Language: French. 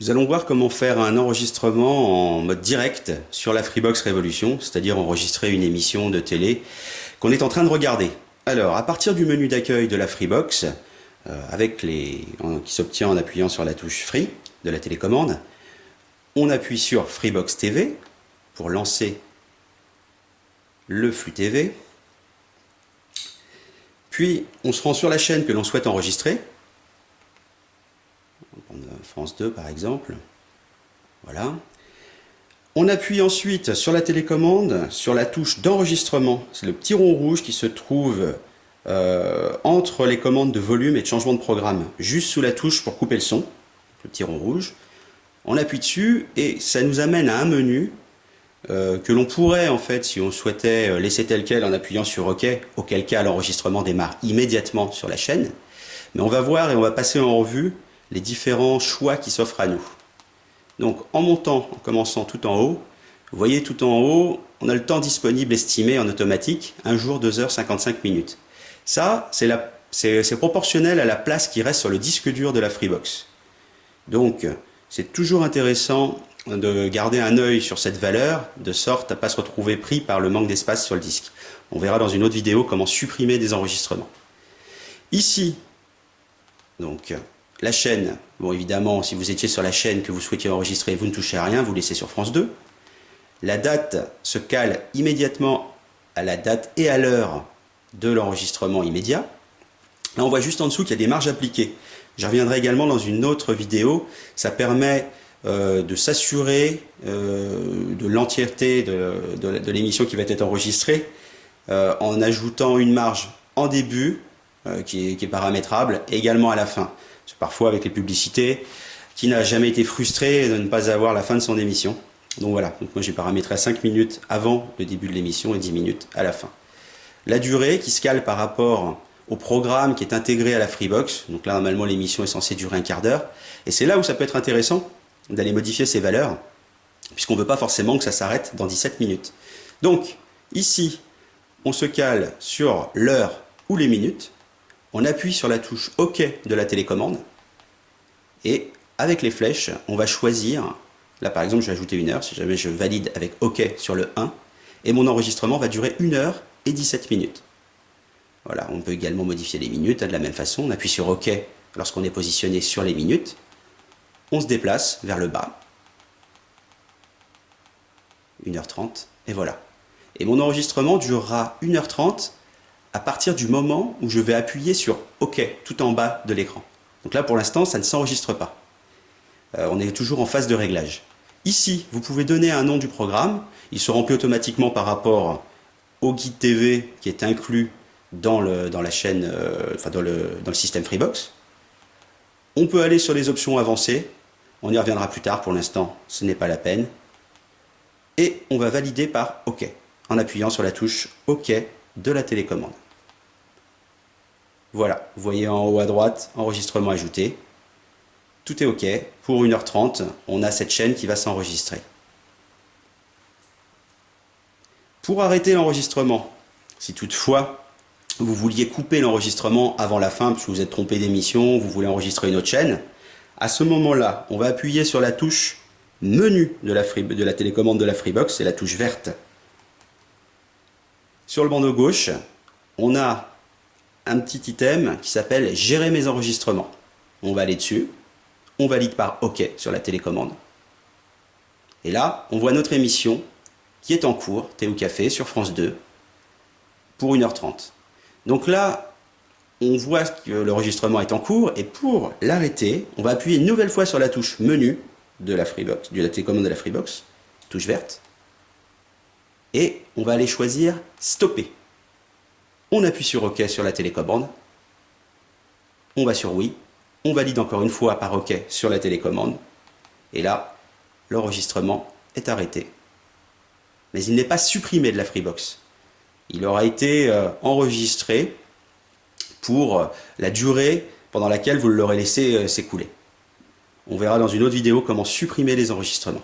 Nous allons voir comment faire un enregistrement en mode direct sur la Freebox Révolution, c'est-à-dire enregistrer une émission de télé qu'on est en train de regarder. Alors, à partir du menu d'accueil de la Freebox, qui s'obtient en appuyant sur la touche Free de la télécommande, on appuie sur Freebox TV pour lancer le flux TV. Puis, on se rend sur la chaîne que l'on souhaite enregistrer. On va prendre France 2 par exemple. Voilà. On appuie ensuite sur la télécommande, sur la touche d'enregistrement. C'est le petit rond rouge qui se trouve entre les commandes de volume et de changement de programme, juste sous la touche pour couper le son, le petit rond rouge. On appuie dessus et ça nous amène à un menu que l'on pourrait, en fait, si on souhaitait laisser tel quel en appuyant sur OK, auquel cas l'enregistrement démarre immédiatement sur la chaîne. Mais on va voir et on va passer en revue les différents choix qui s'offrent à nous. Donc en montant, en commençant tout en haut, vous voyez tout en haut, on a le temps disponible estimé en automatique, 1 jour, 2 heures, 55 minutes. Ça, c'est proportionnel à la place qui reste sur le disque dur de la Freebox. Donc c'est toujours intéressant de garder un œil sur cette valeur, de sorte à ne pas se retrouver pris par le manque d'espace sur le disque. On verra dans une autre vidéo comment supprimer des enregistrements. Ici, donc, la chaîne, bon évidemment, si vous étiez sur la chaîne que vous souhaitiez enregistrer, vous ne touchez à rien, vous laissez sur France 2. La date se cale immédiatement à la date et à l'heure de l'enregistrement immédiat. Là, on voit juste en dessous qu'il y a des marges appliquées. J'y reviendrai également dans une autre vidéo. Ça permet de s'assurer de l'entièreté de l'émission qui va être enregistrée en ajoutant une marge en début qui est paramétrable et également à la fin. Parfois avec les publicités, qui n'a jamais été frustré de ne pas avoir la fin de son émission. Donc voilà, donc moi j'ai paramétré à 5 minutes avant le début de l'émission et 10 minutes à la fin. La durée qui se cale par rapport au programme qui est intégré à la Freebox. Donc là normalement l'émission est censée durer un quart d'heure. Et c'est là où ça peut être intéressant d'aller modifier ces valeurs, puisqu'on ne veut pas forcément que ça s'arrête dans 17 minutes. Donc ici, on se cale sur l'heure ou les minutes. On appuie sur la touche OK de la télécommande et avec les flèches, on va choisir, là par exemple je vais ajouter 1 heure, si jamais je valide avec OK sur le 1, et mon enregistrement va durer 1 heure et 17 minutes. Voilà, on peut également modifier les minutes de la même façon, on appuie sur OK lorsqu'on est positionné sur les minutes, on se déplace vers le bas, 1h30, et voilà. Et mon enregistrement durera 1h30 à partir du moment où je vais appuyer sur OK, tout en bas de l'écran. Donc là, pour l'instant, ça ne s'enregistre pas. On est toujours en phase de réglage. Ici, vous pouvez donner un nom du programme. Il se remplit automatiquement par rapport au guide TV qui est inclus dans la chaîne, dans le système Freebox. On peut aller sur les options avancées. On y reviendra plus tard. Pour l'instant, ce n'est pas la peine. Et on va valider par OK, en appuyant sur la touche OK de la télécommande. Voilà, vous voyez en haut à droite, enregistrement ajouté. Tout est OK. Pour 1h30, on a cette chaîne qui va s'enregistrer. Pour arrêter l'enregistrement, si toutefois vous vouliez couper l'enregistrement avant la fin, parce que vous êtes trompé d'émission, vous voulez enregistrer une autre chaîne, à ce moment-là, on va appuyer sur la touche menu de la télécommande de la Freebox, c'est la touche verte. Sur le bandeau gauche, on a un petit item qui s'appelle Gérer mes enregistrements. On va aller dessus, on valide par OK sur la télécommande. Et là, on voit notre émission qui est en cours, Thé ou Café, sur France 2, pour 1h30. Donc là, on voit que l'enregistrement est en cours, et pour l'arrêter, on va appuyer une nouvelle fois sur la touche menu de la Freebox, de la télécommande de la Freebox, touche verte, et on va aller choisir Stopper. On appuie sur OK sur la télécommande, on va sur Oui, on valide encore une fois par OK sur la télécommande, et là, l'enregistrement est arrêté. Mais il n'est pas supprimé de la Freebox. Il aura été enregistré pour la durée pendant laquelle vous l'aurez laissé s'écouler. On verra dans une autre vidéo comment supprimer les enregistrements.